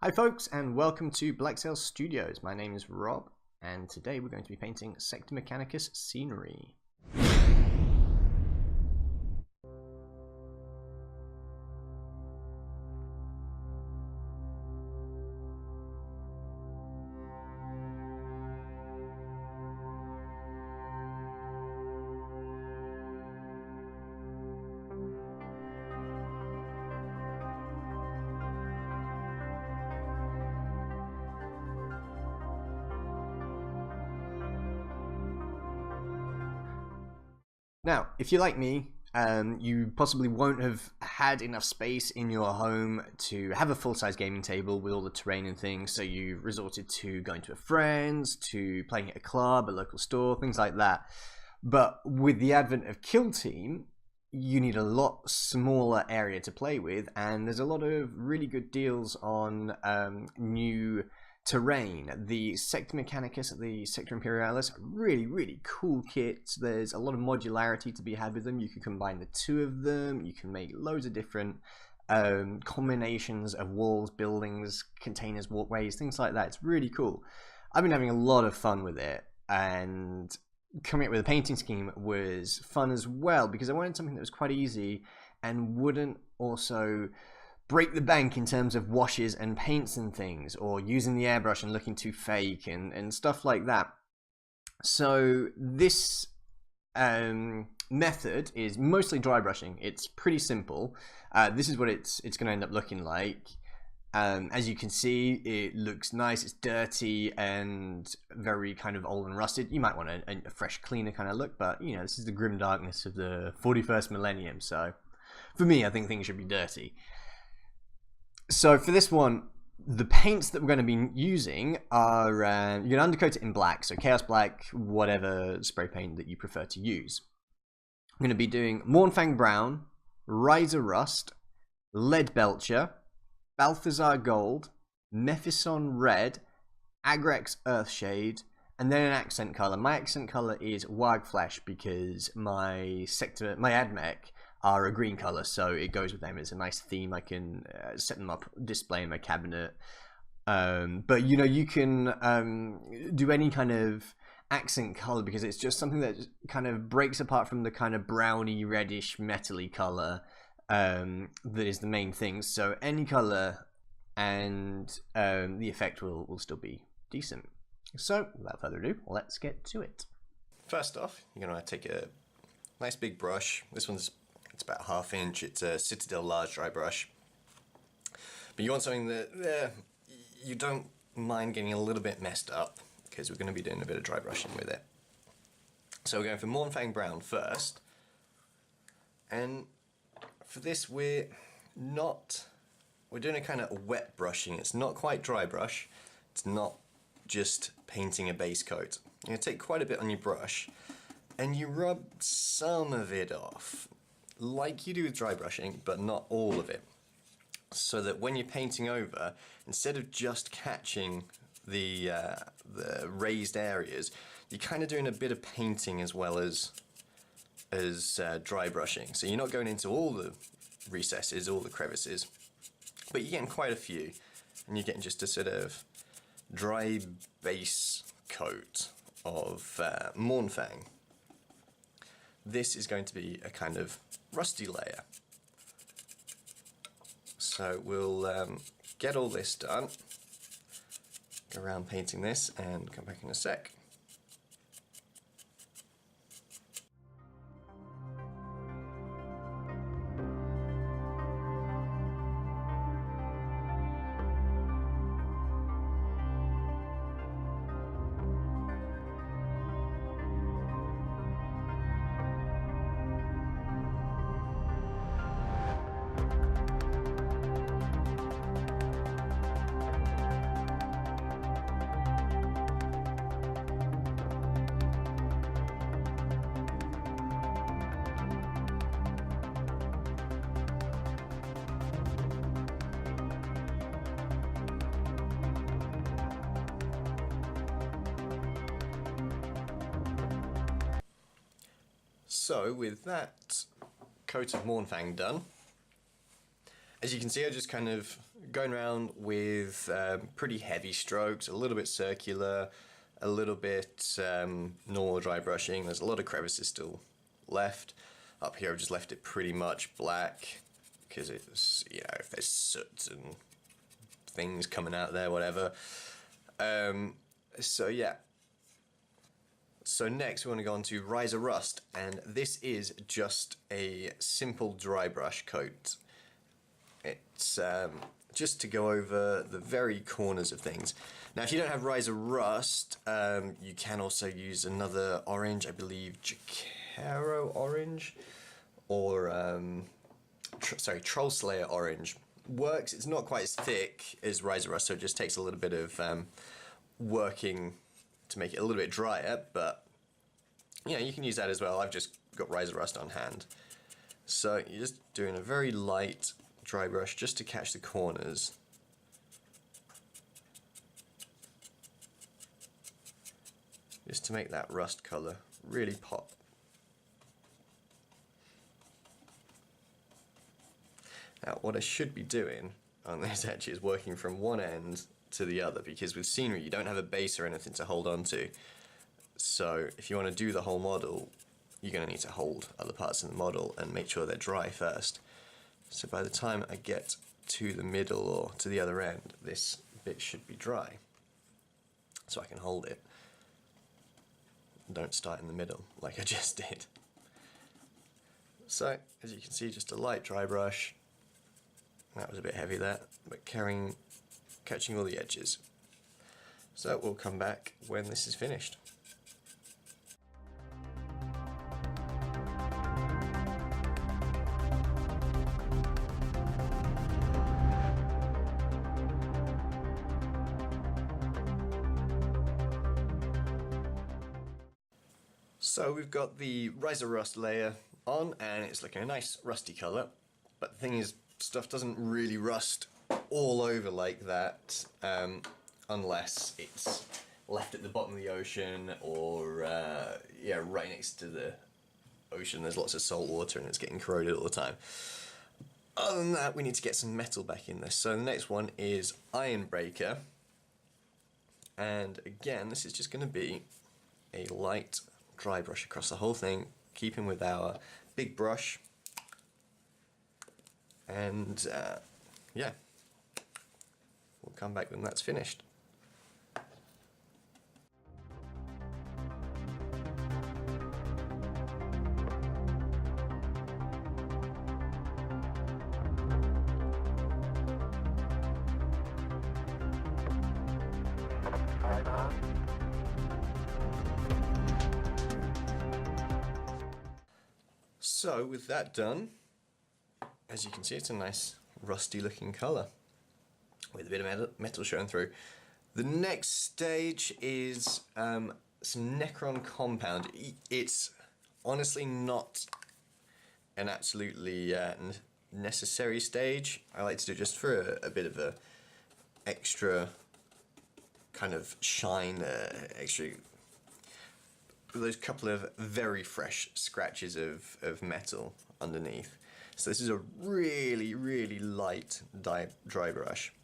Hi folks, and welcome to Black Sail Studios. My name is Rob, and today we're going to be painting Sector Mechanicus scenery. Now, if you're like me, you possibly won't have had enough space in your home to have a full-size gaming table with all the terrain and things, so you resorted to going to a friend's, to playing at a club, a local store, things like that. But with the advent of Kill Team, you need a lot smaller area to play with, and there's a lot of really good deals on new terrain. The Sector Mechanicus, the Sector Imperialis, really cool kits. There's a lot of modularity to be had with them. You can combine the two of them. You can make loads of different combinations of walls, buildings, containers, walkways, things like that. It's really cool. I've been having a lot of fun with it, and coming up with a painting scheme was fun as well, because I wanted something that was quite easy and wouldn't also break the bank in terms of washes and paints and things, or using the airbrush and looking too fake and stuff like that. So this method is mostly dry brushing. It's pretty simple. This is what it's going to end up looking like. As you can see, it looks nice. It's dirty and very kind of old and rusted. You might want a fresh, cleaner kind of look, but you know, this is the grim darkness of the 41st millennium. So for me, I think things should be dirty. So for this one, the paints that we're going to be using are, you're going to undercoat it in black, so Chaos Black, whatever spray paint that you prefer to use. I'm going to be doing Mournfang Brown, Riser Rust, Lead Belcher, Balthazar Gold, Mephison Red, Agrax Earthshade, and then an accent colour. My accent colour is Wagflash because my AdMech are a green color, so it goes with them. It's a nice theme. I can set them up, display in my cabinet. But you know, you can do any kind of accent color because it's just something that kind of breaks apart from the kind of browny, reddish, metally color that is the main thing. So any color, and the effect will still be decent. So without further ado, let's get to it. First off, you're gonna take a nice big brush. This one's about 1/2 inch. It's a Citadel large dry brush, but you want something that you don't mind getting a little bit messed up, because we're going to be doing a bit of dry brushing with it. So we're going for Mournfang Brown first, and for this we're doing a kind of wet brushing. It's not quite dry brush. It's not just painting a base coat. You're going to take quite a bit on your brush and you rub some of it off, like you do with dry brushing, but not all of it, so that when you're painting over, instead of just catching the raised areas, you're kind of doing a bit of painting as well as dry brushing. So you're not going into all the recesses, all the crevices, but you're getting quite a few, and you're getting just a sort of dry base coat of Mournfang. This is going to be a kind of rusty layer. So we'll get all this done, go around painting this, and come back in a sec. So with that coat of Mournfang done, as you can see, I just kind of going around with pretty heavy strokes, a little bit circular, a little bit normal dry brushing. There's a lot of crevices still left. Up here I've just left it pretty much black because it's, you know, if there's soot and things coming out there, whatever. So yeah. So next we want to go on to Riser Rust, and this is just a simple dry brush coat. It's just to go over the very corners of things. Now if you don't have Riser Rust, you can also use another orange, I believe Jacaro orange, or Troll Slayer orange. Works. It's not quite as thick as Riser Rust, so it just takes a little bit of working to make it a little bit drier, but you know, you can use that as well. I've just got Riser Rust on hand. So you're just doing a very light dry brush just to catch the corners. Just to make that rust colour really pop. Now what I should be doing on this edge is working from one end to the other, because with scenery you don't have a base or anything to hold on to. So if you want to do the whole model, you're going to need to hold other parts of the model and make sure they're dry first. So by the time I get to the middle or to the other end, this bit should be dry. So I can hold it. Don't start in the middle like I just did. So as you can see, just a light dry brush. That was a bit heavy there, but catching all the edges. So we'll come back when this is finished. So we've got the Riser Rust layer on, and it's looking a nice rusty colour, but the thing is, stuff doesn't really rust all over like that unless it's left at the bottom of the ocean, or yeah, right next to the ocean. There's lots of salt water and it's getting corroded all the time. Other than that, we need to get some metal back in this. So the next one is Iron Breaker, and again this is just going to be a light dry brush across the whole thing, keeping with our big brush, and yeah, we'll come back when that's finished. So with that done, as you can see, it's a nice rusty looking colour with a bit of metal showing through. The next stage is some Necron compound. It's honestly not an absolutely necessary stage. I like to do it just for a bit of a extra kind of shine, extra, those couple of very fresh scratches of metal underneath. So this is a really, really light dry brush.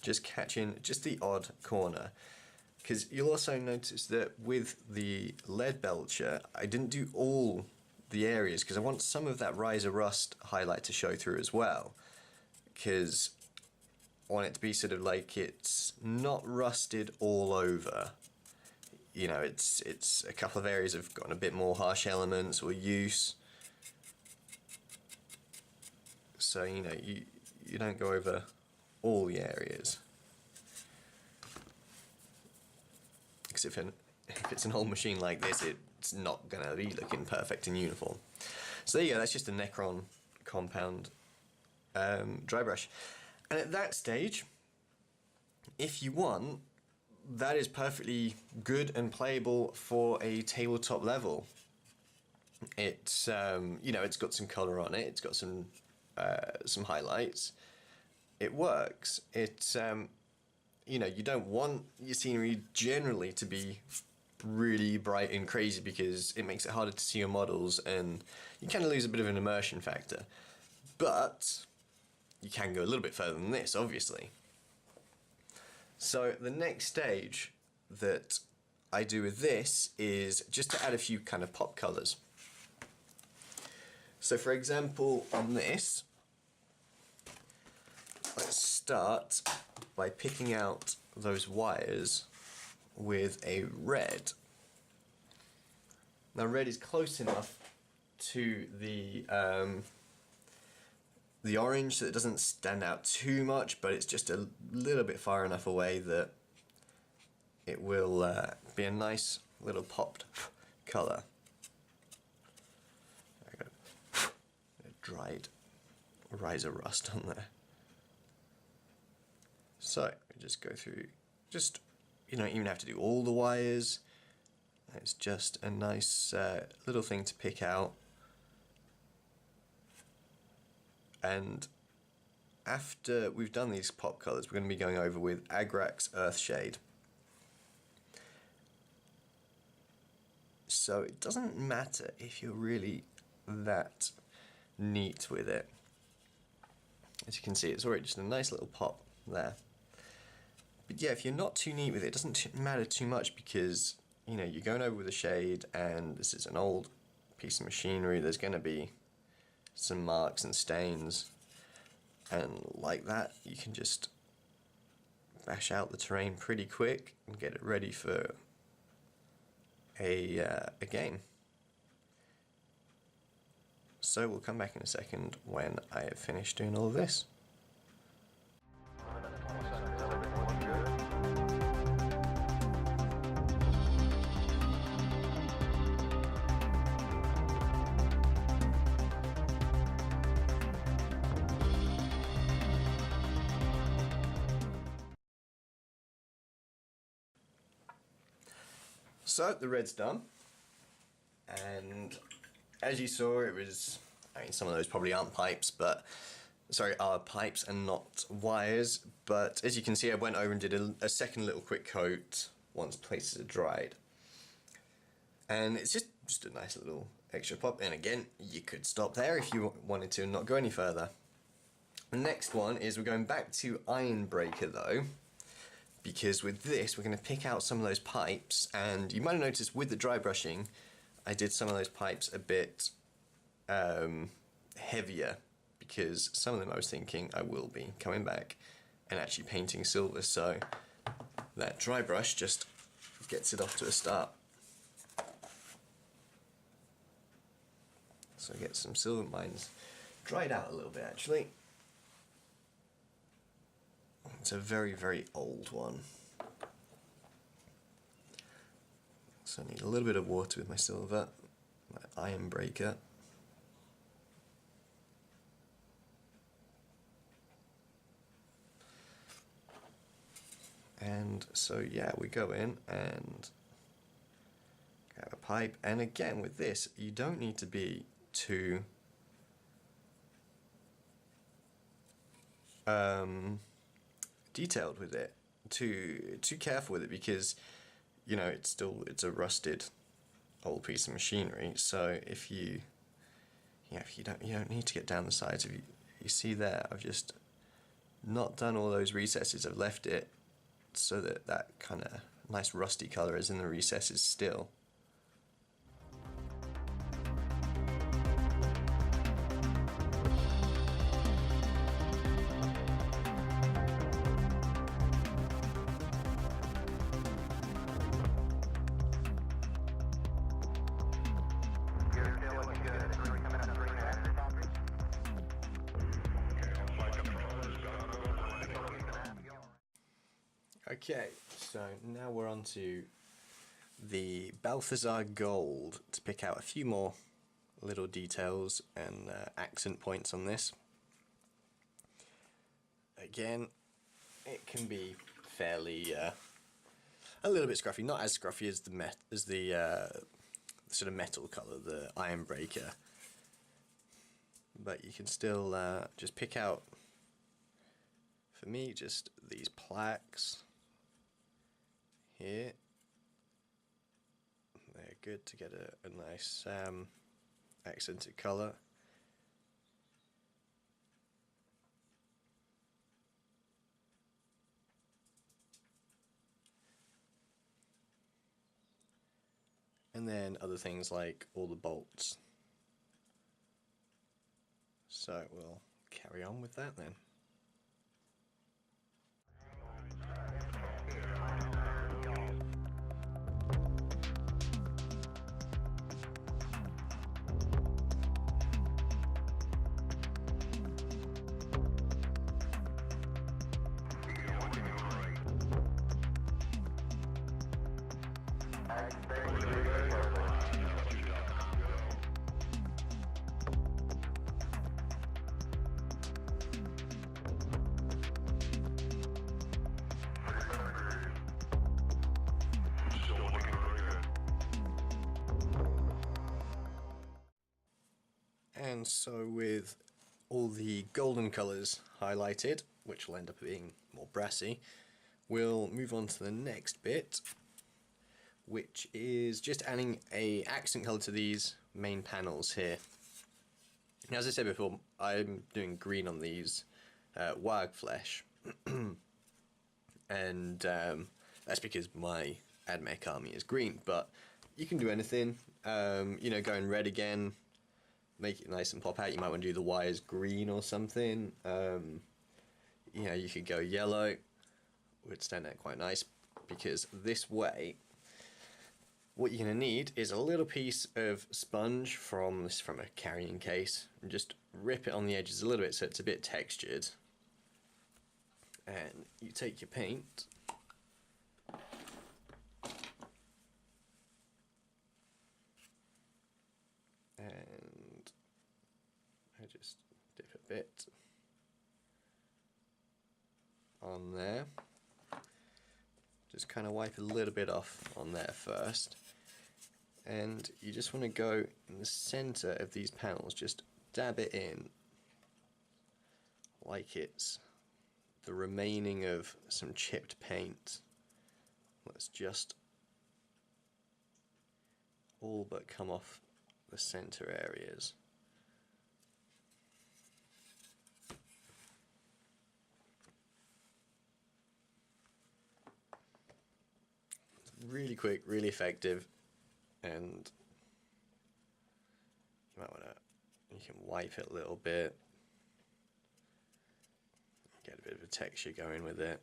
Just catching just the odd corner. Because you'll also notice that with the lead belcher, I didn't do all the areas because I want some of that Riser Rust highlight to show through as well. Because I want it to be sort of like it's not rusted all over. You know, it's a couple of areas have gotten a bit more harsh elements or use. So, you know, you don't go over all the areas. Because if it's an old machine like this, it's not going to be looking perfect and uniform. So there you go, that's just a Necron compound dry brush. And at that stage, if you want, that is perfectly good and playable for a tabletop level. It's you know, it's got some colour on it, it's got some highlights. It works. It's you know, you don't want your scenery generally to be really bright and crazy because it makes it harder to see your models and you kind of lose a bit of an immersion factor. But you can go a little bit further than this, obviously. So the next stage that I do with this is just to add a few kind of pop colours. So for example, on this, let's start by picking out those wires with a red. Now red is close enough to the orange so it doesn't stand out too much, but it's just a little bit far enough away that it will be a nice little popped colour. A dried rise of rust on there. So we just go through, just, you don't even have to do all the wires. It's just a nice little thing to pick out. And after we've done these pop colours, we're going to be going over with Agrax Earthshade. So it doesn't matter if you're really that neat with it. As you can see, it's already just a nice little pop there. But yeah, if you're not too neat with it, it doesn't matter too much because, you know, you're going over with a shade and this is an old piece of machinery. There's going to be some marks and stains, and like that you can just bash out the terrain pretty quick and get it ready for a game. So we'll come back in a second when I have finished doing all of this. So the red's done, and as you saw, it was, I mean, some of those probably aren't pipes, but sorry, are pipes and not wires, but as you can see, I went over and did a second little quick coat once places are dried, and it's just a nice little extra pop. And again, you could stop there if you wanted to and not go any further. The next one is we're going back to Iron Breaker though, because with this we're going to pick out some of those pipes, and you might have noticed with the dry brushing I did some of those pipes a bit heavier, because some of them I was thinking I will be coming back and actually painting silver, so that dry brush just gets it off to a start. So get some silver, mine's dried out a little bit actually. It's a very, very old one. So I need a little bit of water with my silver, my Iron Breaker. And so yeah, we go in and grab a pipe, and again with this, you don't need to be too detailed with it, too careful with it, because you know it's a rusted old piece of machinery. So if you don't need to get down the sides. If you see there, I've just not done all those recesses. I've left it so that kind of nice rusty colour is in the recesses still. Okay, so now we're on to the Balthazar Gold to pick out a few more little details and accent points on this. Again, it can be fairly a little bit scruffy, not as scruffy as the sort of metal colour, the Iron Breaker, but you can still just pick out, for me, just these plaques here. They're good to get a nice accented colour. and then other things like all the bolts. So we'll carry on with that then. And so with all the golden colours highlighted, which will end up being more brassy, we'll move on to the next bit, which is just adding a accent colour to these main panels here. Now, as I said before, I'm doing green on these wag flesh, and that's because my AdMech army is green, but you can do anything, you know, going red again, make it nice and pop out. You might want to do the wires green or something. You know, you could go yellow, would stand out quite nice, because this way what you're going to need is a little piece of sponge from a carrying case, and just rip it on the edges a little bit so it's a bit textured. And you take your paint and I just dip a bit on there. Just kind of wipe a little bit off on there first. And you just want to go in the center of these panels, just dab it in like it's the remaining of some chipped paint. Let's just all but come off the center areas. It's really quick, really effective, and you can wipe it a little bit, get a bit of a texture going with it.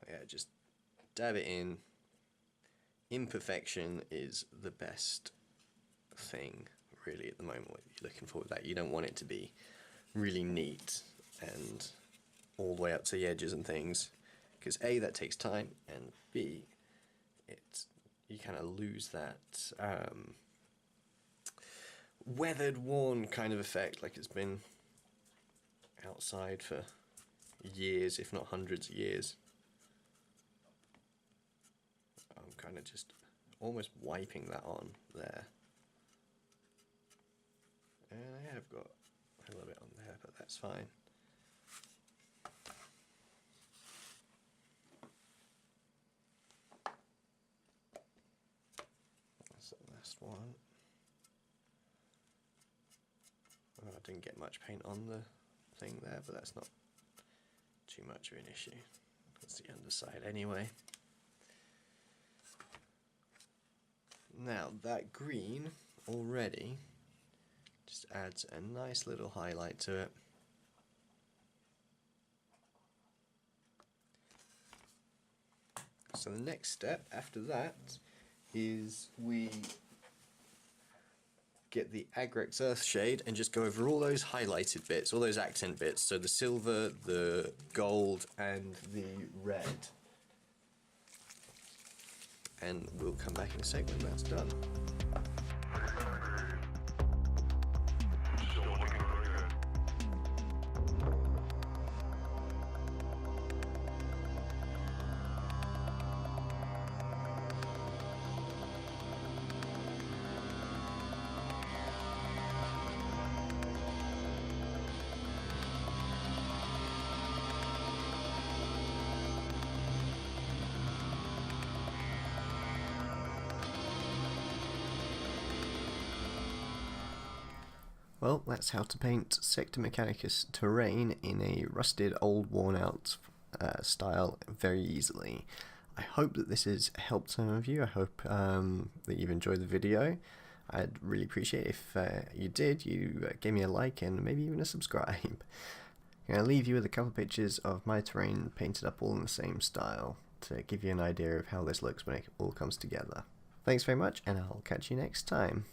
Yeah, just dab it in. Imperfection is the best thing really at the moment, what you're looking for with that. You don't want it to be really neat and all the way up to the edges and things, because A, that takes time, and B, you kind of lose that weathered, worn kind of effect, like it's been outside for years, if not hundreds of years. I'm kind of just almost wiping that on there. And I have got a little bit on there, but that's fine. That's the last one. Oh, I didn't get much paint on the thing there, but that's not too much of an issue. That's the underside anyway. Now that green already just adds a nice little highlight to it. So the next step after that is we get the Agrex Earthshade and just go over all those highlighted bits, all those accent bits, so the silver, the gold and the red. And we'll come back in a sec when that's done. Well, that's how to paint Sector Mechanicus terrain in a rusted, old, worn-out style very easily. I hope that this has helped some of you. I hope that you've enjoyed the video. I'd really appreciate it if you did. You gave me a like and maybe even a subscribe. I'm going to leave you with a couple of pictures of my terrain painted up all in the same style to give you an idea of how this looks when it all comes together. Thanks very much, and I'll catch you next time.